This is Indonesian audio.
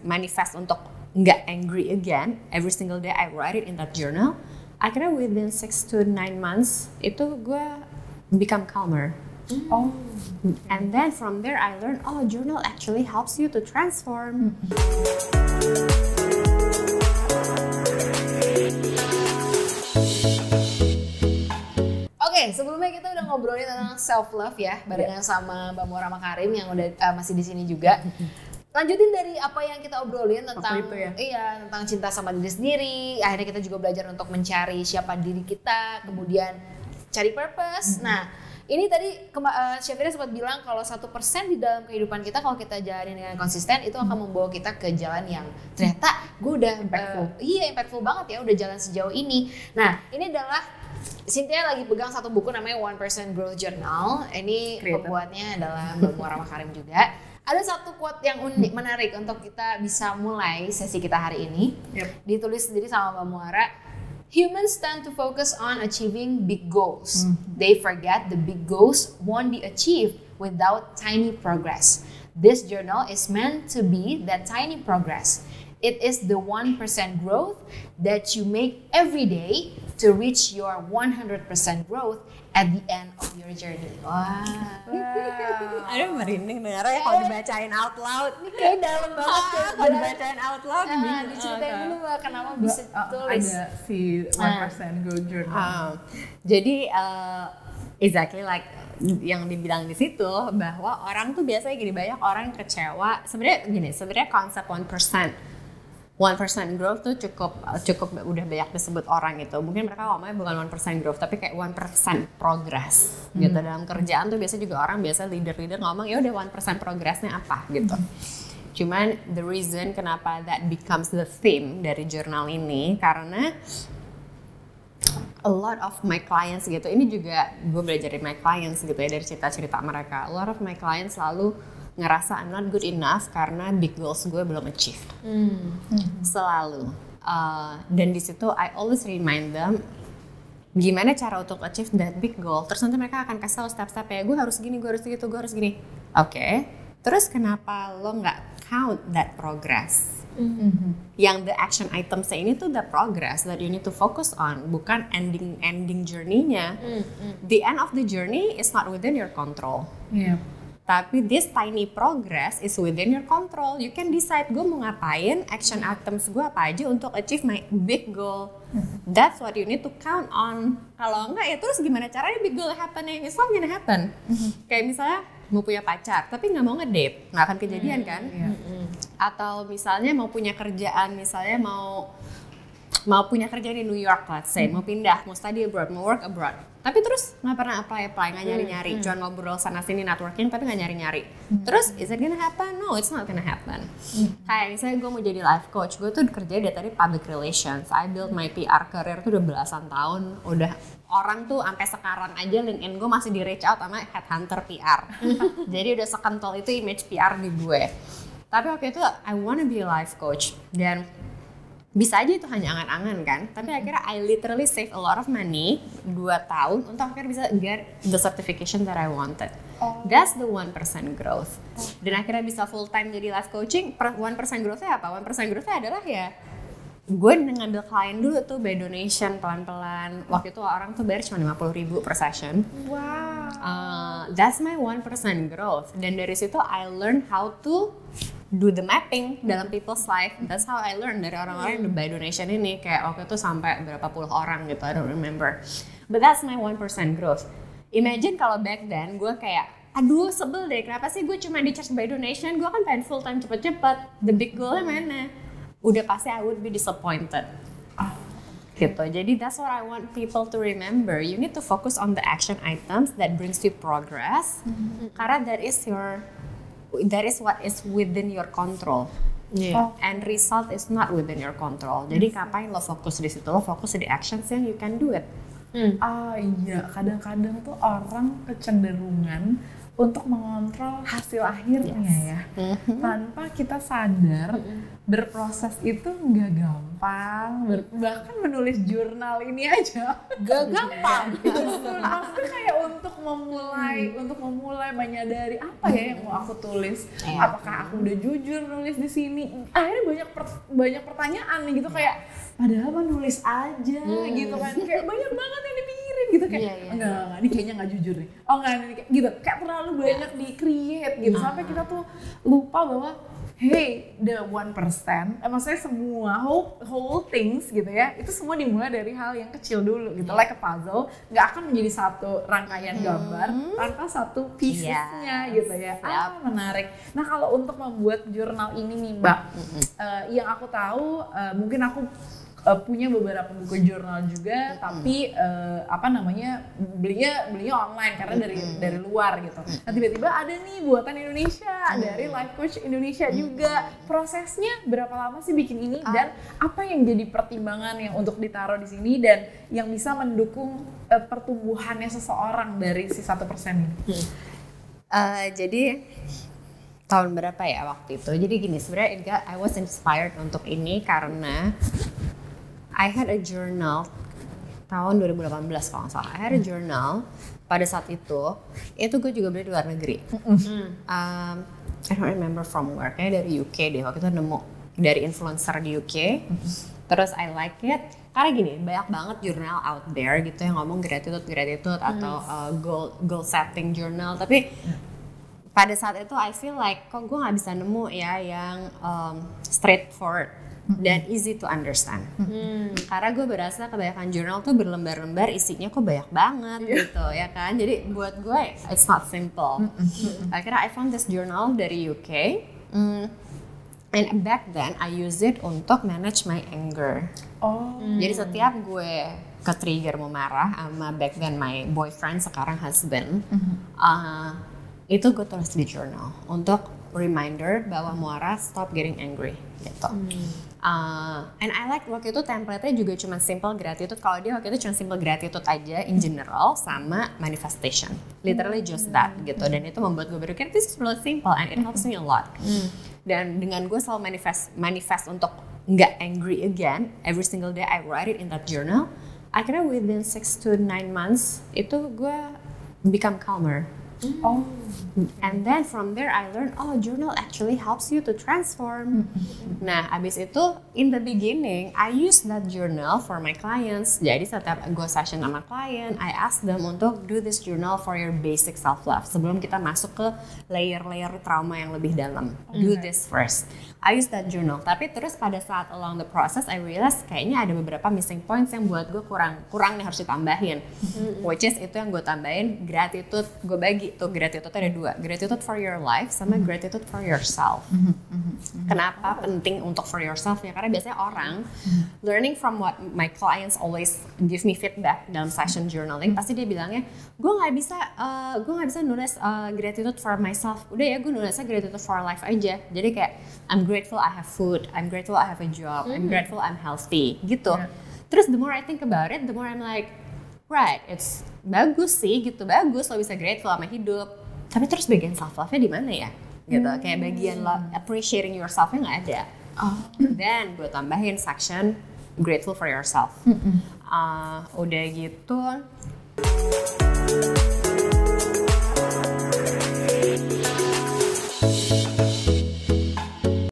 manifest untuk nggak angry again every single day. I write it in that journal. Akhirnya within 6 to 9 months itu gue become calmer. Oh. And then from there I learned, journal actually helps you to transform. Oke, sebelumnya kita udah ngobrolin tentang self love ya, barengan sama Mbak Muara Makarim yang udah masih di sini juga. Lanjutin dari apa yang kita obrolin tentang tentang cinta sama diri sendiri. Akhirnya kita juga belajar untuk mencari siapa diri kita, kemudian cari purpose. Nah, ini tadi Syafira sempat bilang kalau 1% di dalam kehidupan kita kalau kita jalanin dengan konsisten itu akan membawa kita ke jalan yang ternyata gue udah impactful banget ya, udah jalan sejauh ini. Nah, ini adalah Cynthia lagi pegang satu buku namanya 1% Growth Journal. Ini pembuatnya adalah Mbak Muara Makarim juga. Ada satu quote yang unik, menarik untuk kita bisa mulai sesi kita hari ini. Ditulis sendiri sama Mbak Muara. Humans tend to focus on achieving big goals. They forget the big goals won't be achieved without tiny progress. This journal is meant to be that tiny progress. It is the 1% growth that you make every day to reach your 100% growth at the end of your journey. Wow. Aduh, merinding dengarnya kalau dibacain out loud. Ini kayak dalam banget. Kalau dibacain out loud, diceritain dulu Mbak, kenapa bisa tulis. Ada si 1% Growth Journal. Jadi, exactly like yang dibilang di situ, bahwa orang tuh biasanya gini, banyak orang kecewa. Sebenarnya konsep 1% growth tuh cukup udah banyak disebut orang gitu. Mungkin mereka ngomongnya bukan 1% growth, tapi kayak 1% progress gitu. Dalam kerjaan tuh biasa juga orang leader ngomong ya udah 1% progressnya apa gitu. Cuman the reason kenapa that becomes the theme dari jurnal ini karena a lot of my clients gitu. Ini juga gue belajar dari my clients gitu ya, dari cerita-cerita mereka. A lot of my clients selalu ngerasa I'm not good enough karena big goals gue belum achieve. Selalu. Dan di situ I always remind them gimana cara untuk achieve that big goal. Terus nanti mereka akan kasih tau step-step ya, gue harus gini, gue harus gitu, gue harus gini. Oke. Terus kenapa lo nggak count that progress? Yang the action items ini tuh the progress that you need to focus on, bukan ending journey-nya. The end of the journey is not within your control. Tapi this tiny progress is within your control. You can decide gue mau ngapain, action items gue apa aja untuk achieve my big goal. That's what you need to count on. Kalau enggak ya terus gimana caranya big goal happening? It's not gonna happen. Kayak misalnya mau punya pacar tapi nggak mau ngedate, nggak akan kejadian kan? Atau misalnya mau punya kerjaan, misalnya mau punya kerjaan di New York, let's say, mau pindah, mau study abroad, mau work abroad. Tapi terus nggak pernah apply, nggak nyari-nyari, cuma ngobrol sana-sini networking, tapi nggak nyari-nyari. Terus, is it gonna happen? No, it's not gonna happen. Kayak misalnya gue mau jadi life coach, gue tuh kerja dari tadi public relations. I build my PR career tuh udah belasan tahun, udah orang tuh sampai sekarang aja LinkedIn gue masih di reach out sama headhunter PR. Jadi udah sekentol itu image PR di gue. Tapi waktu itu I wanna be a life coach dan bisa aja itu hanya angan-angan kan, tapi akhirnya I literally save a lot of money 2 tahun untuk akhirnya bisa get the certification that I wanted. That's the 1% growth. Dan akhirnya bisa full time jadi life coaching. 1% growth-nya apa? 1% growth-nya adalah ya gue ngambil klien dulu tuh by donation pelan-pelan. Waktu itu orang tuh bayar cuma 50.000 per session. Wow. That's my 1% growth. Dan dari situ I learn how to do the mapping dalam people's life. That's how I learn dari orang-orang yang by donation ini. Kayak waktu itu sampai berapa puluh orang gitu, I don't remember. But that's my 1% growth. Imagine kalau back then gue kayak, aduh sebel deh, kenapa sih gue cuma di charge by donation, gue kan pengen full time cepet-cepet. The big goal-nya mana? Udah pasti I would be disappointed. Gitu. Jadi that's what I want people to remember. You need to focus on the action items that brings you progress. Karena that is what is within your control. And result is not within your control. Jadi ngapain lo fokus di situ? Lo fokus di actions yang you can do it. Iya, kadang-kadang tuh orang kecenderungan untuk mengontrol hasil akhirnya ya. Tanpa kita sadar berproses itu nggak gampang. Bahkan menulis jurnal ini aja gak gampang. Maksudnya kayak untuk memulai menyadari apa ya yang mau aku tulis. Apakah aku udah jujur nulis di sini? Akhirnya banyak pertanyaan nih gitu, kayak padahal mah nulis aja gitu kan. Kayak banyak banget yang dipikirin gitu, kayak enggak, ini kayaknya nggak jujur nih. Oh enggak, ini kayak gitu. Kayak terlalu banyak di-create gitu sampai kita tuh lupa bahwa hey, the 1%, maksudnya semua whole things gitu ya, itu semua dimulai dari hal yang kecil dulu gitu, like a puzzle, nggak akan menjadi satu rangkaian gambar tanpa satu piecesnya gitu ya. Menarik. Nah kalau untuk membuat jurnal ini nih Mbak, yang aku tahu mungkin aku punya beberapa buku jurnal juga, tapi belinya online karena dari luar gitu. Nah tiba-tiba ada nih buatan Indonesia dari Life Coach Indonesia juga. Prosesnya berapa lama sih bikin ini, dan apa yang jadi pertimbangan yang untuk ditaruh di sini dan yang bisa mendukung pertumbuhannya seseorang dari si 1% ini? Jadi tahun berapa ya waktu itu? Jadi gini, sebenarnya I was inspired untuk ini karena I had a journal tahun 2018 kalau nggak salah. I had a journal pada saat itu gue juga beli di luar negeri. I don't remember from where, kayaknya dari UK deh. Waktu itu nemu dari influencer di UK. Terus I like it. Karena gini, banyak banget jurnal out there gitu yang ngomong gratitude atau goal setting journal. Tapi pada saat itu I feel like kok gue nggak bisa nemu ya yang straightforward dan easy to understand. Karena gue berasa kebanyakan jurnal tuh berlembar-lembar, isinya kok banyak banget gitu ya kan. Jadi buat gue it's not simple. Akhirnya I found this journal dari UK. And back then I use it untuk manage my anger. Jadi setiap gue ke-trigger mau marah sama back then my boyfriend, sekarang husband, itu gue tulis di journal untuk reminder bahwa Muara stop getting angry gitu. And I like waktu itu template-nya juga cuma simple gratitude. Kalau dia waktu itu cuma simple gratitude aja in general sama manifestation. Literally just that gitu. Dan itu membuat gue berpikir this is really simple and it helps me a lot. Dan dengan gue selalu manifest untuk nggak angry again every single day, I write it in that journal. Akhirnya within 6 to 9 months itu gue become calmer. And then from there I learned, journal actually helps you to transform. Nah, abis itu in the beginning I use that journal for my clients. Jadi setiap gue session sama klien, I ask them untuk do this journal for your basic self love. Sebelum kita masuk ke layer-layer trauma yang lebih dalam, do this first. I use that journal. Tapi terus pada saat along the process I realize kayaknya ada beberapa missing points yang buat gue kurang nih, harus ditambahin. Which is itu yang gue tambahin, gratitude. Gue bagi tuh gratitude ada 2, gratitude for your life sama gratitude for yourself. Kenapa penting untuk for yourself ya? Karena biasanya orang learning from what my clients always give me feedback dalam session journaling, pasti dia bilangnya gue nggak bisa nulis gratitude for myself. Udah ya, gue nulisnya gratitude for life aja. Jadi kayak I'm grateful I have food, I'm grateful I have a job, I'm grateful I'm healthy gitu. Terus the more I think about it, the more I'm like, right, it's bagus sih gitu, bagus lo bisa grateful sama hidup. Tapi terus bagian self love-nya di mana ya? Gitu, kayak bagian lo appreciating yourself-nya nggak ada. Then gue tambahin section grateful for yourself. Udah gitu.